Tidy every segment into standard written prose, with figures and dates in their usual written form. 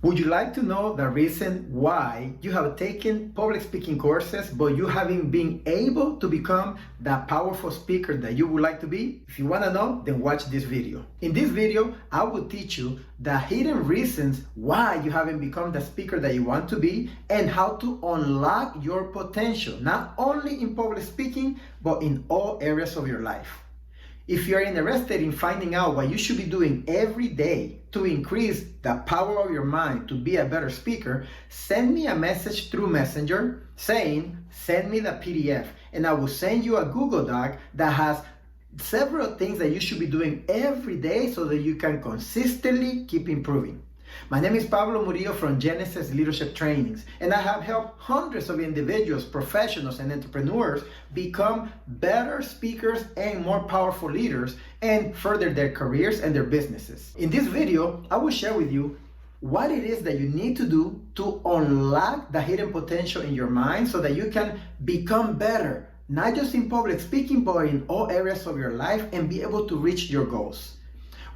Would you like to know the reason why you have taken public speaking courses, but you haven't been able to become the powerful speaker that you would like to be? If you want to know, then watch this video. In this video, I will teach you the hidden reasons why you haven't become the speaker that you want to be and how to unlock your potential, not only in public speaking, but in all areas of your life. If you're interested in finding out what you should be doing every day to increase the power of your mind to be a better speaker, send me a message through Messenger saying, send me the PDF, and I will send you a Google Doc that has several things that you should be doing every day so that you can consistently keep improving. My name is Pablo Murillo from Genesis Leadership Trainings, and I have helped hundreds of individuals, professionals, and entrepreneurs become better speakers and more powerful leaders and further their careers and their businesses. In this video, I will share with you what it is that you need to do to unlock the hidden potential in your mind so that you can become better, not just in public speaking, but in all areas of your life and be able to reach your goals.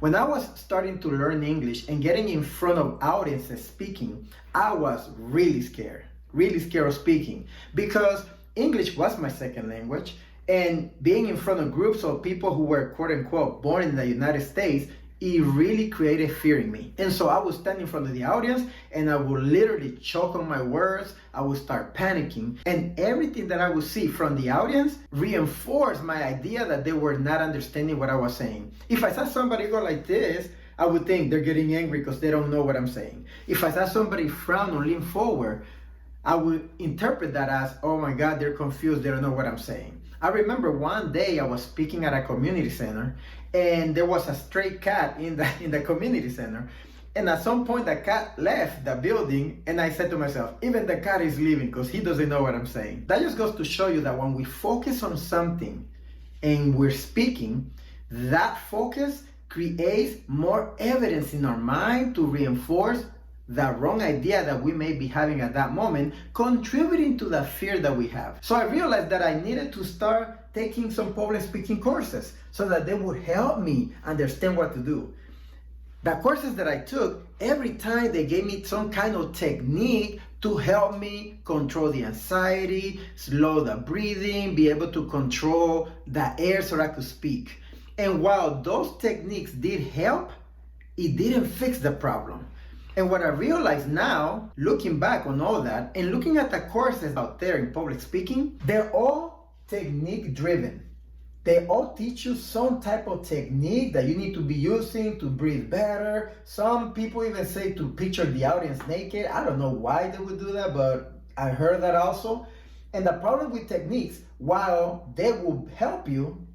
When I was starting to learn English and getting in front of audiences speaking, I was really scared of speaking because English was my second language, and being in front of groups of people who were quote unquote born in the United States, it really created fear in me. And so I would stand in front of the audience and I would literally choke on my words. I would start panicking, and everything that I would see from the audience reinforced my idea that they were not understanding what I was saying. If I saw somebody go like this, I would think they're getting angry because they don't know what I'm saying. If I saw somebody frown or lean forward, I would interpret that as, oh my God, they're confused, they don't know what I'm saying. I remember one day I was speaking at a community center and there was a stray cat in the community center. And at some point the cat left the building and I said to myself, even the cat is leaving because he doesn't know what I'm saying. That just goes to show you that when we focus on something and we're speaking, that focus creates more evidence in our mind to reinforce the wrong idea that we may be having at that moment, contributing to the fear that we have. So I realized that I needed to start taking some public speaking courses so that they would help me understand what to do. The courses that I took, every time they gave me some kind of technique to help me control the anxiety, slow the breathing, be able to control the air so I could speak. And while those techniques did help, it didn't fix the problem. And what I realize now, looking back on all that and looking at the courses out there in public speaking, they're all technique driven. They all teach you some type of technique that you need to be using to breathe better. Some people even say to picture the audience naked. I don't know why they would do that, but I heard that also. And the problem with techniques, while they will help you,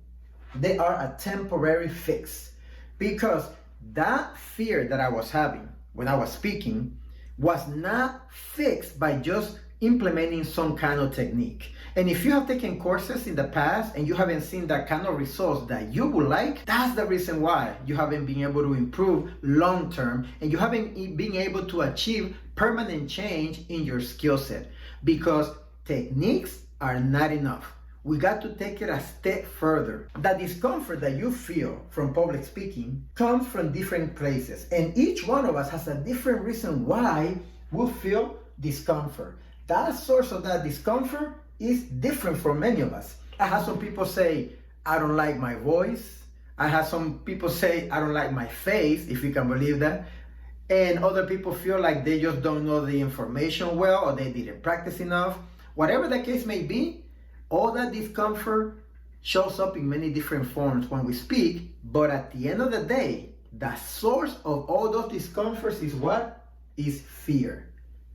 they are a temporary fix. Because that fear that I was having when I was speaking was not fixed by just implementing some kind of technique. And if you have taken courses in the past and you haven't seen that kind of results that you would like, that's the reason why you haven't been able to improve long term and you haven't been able to achieve permanent change in your skill set, because techniques are not enough. We got to take it a step further. The discomfort that you feel from public speaking comes from different places, and each one of us has a different reason why we feel discomfort. That source of that discomfort is different for many of us. I have some people say, I don't like my voice. I have some people say, I don't like my face, if you can believe that. And other people feel like they just don't know the information well, or they didn't practice enough. Whatever the case may be, all that discomfort shows up in many different forms when we speak, but at the end of the day, the source of all those discomforts is what? Is fear.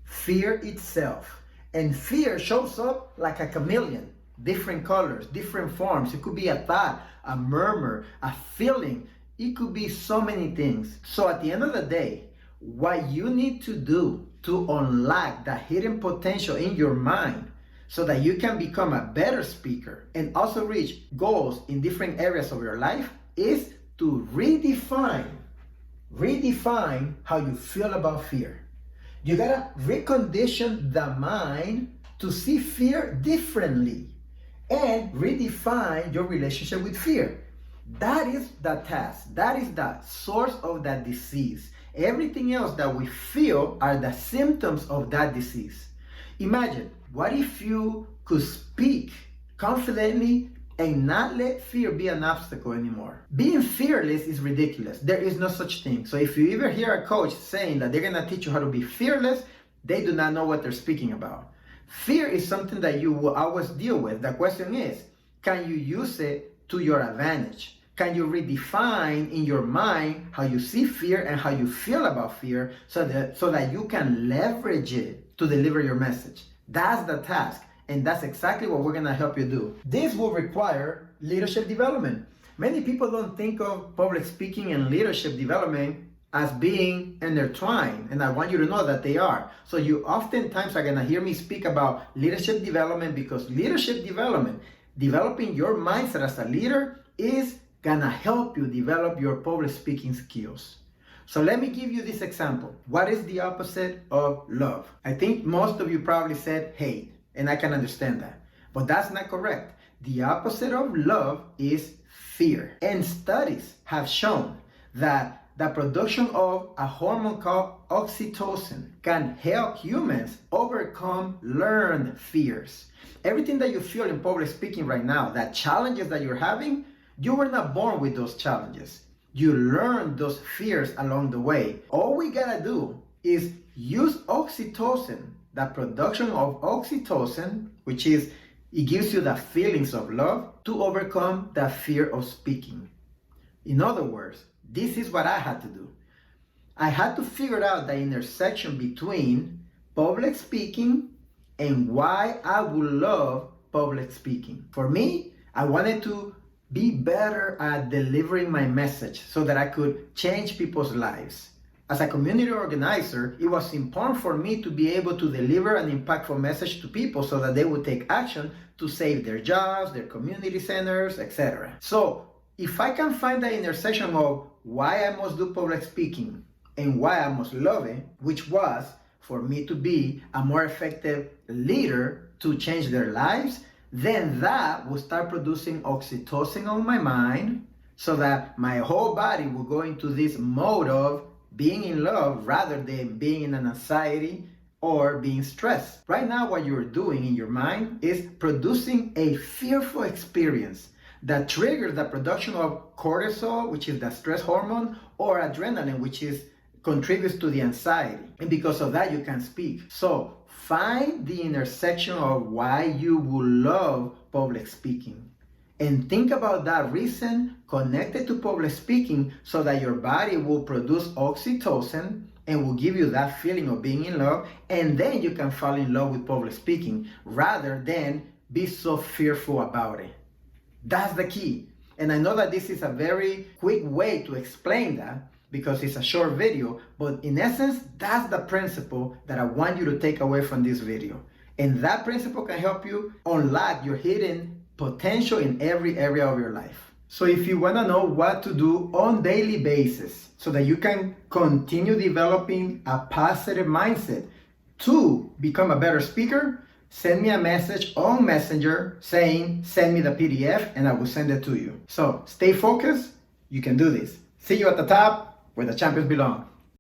Fear itself. And fear shows up like a chameleon, different colors, different forms. It could be a thought, a murmur, a feeling. It could be so many things. So at the end of the day, what you need to do to unlock the hidden potential in your mind so that you can become a better speaker and also reach goals in different areas of your life is to redefine how you feel about fear. You gotta recondition the mind to see fear differently and redefine your relationship with fear. That is the task. That is the source of that disease. Everything else that we feel are the symptoms of that disease. Imagine, what if you could speak confidently and not let fear be an obstacle anymore? Being fearless is ridiculous. There is no such thing. So if you ever hear a coach saying that they're going to teach you how to be fearless, they do not know what they're speaking about. Fear is something that you will always deal with. The question is, can you use it to your advantage? Can you redefine in your mind how you see fear and how you feel about fear so that you can leverage it to deliver your message? That's the task. And that's exactly what we're going to help you do. This will require leadership development. Many people don't think of public speaking and leadership development as being intertwined, and I want you to know that they are. So you oftentimes are going to hear me speak about leadership development, because leadership development, developing your mindset as a leader, is going to help you develop your public speaking skills. So let me give you this example. What is the opposite of love? I think most of you probably said hate. And I can understand that. But that's not correct. The opposite of love is fear. And studies have shown that the production of a hormone called oxytocin can help humans overcome learned fears. Everything that you feel in public speaking right now, that challenges that you're having, you were not born with those challenges. You learned those fears along the way. All we gotta do is use oxytocin, the production of oxytocin, which is, it gives you the feelings of love, to overcome the fear of speaking. In other words, this is what I had to do. I had to figure out the intersection between public speaking and why I would love public speaking. For me, I wanted to be better at delivering my message so that I could change people's lives. As a community organizer, it was important for me to be able to deliver an impactful message to people so that they would take action to save their jobs, their community centers, etc. So, if I can find the intersection of why I must do public speaking and why I must love it, which was for me to be a more effective leader to change their lives, then that will start producing oxytocin on my mind so that my whole body will go into this mode of being in love rather than being in an anxiety or being stressed. Right now, what you're doing in your mind is producing a fearful experience that triggers the production of cortisol, which is the stress hormone, or adrenaline, which contributes to the anxiety. And because of that, you can speak. So find the intersection of why you will love public speaking. And think about that reason connected to public speaking so that your body will produce oxytocin and will give you that feeling of being in love. And then you can fall in love with public speaking rather than be so fearful about it. That's the key. And I know that this is a very quick way to explain that because it's a short video, but in essence, that's the principle that I want you to take away from this video. And that principle can help you unlock your hidden potential in every area of your life. So if you want to know what to do on a daily basis so that you can continue developing a positive mindset to become a better speaker, send me a message on Messenger saying, send me the PDF and I will send it to you. So stay focused. You can do this. See you at the top where the champions belong.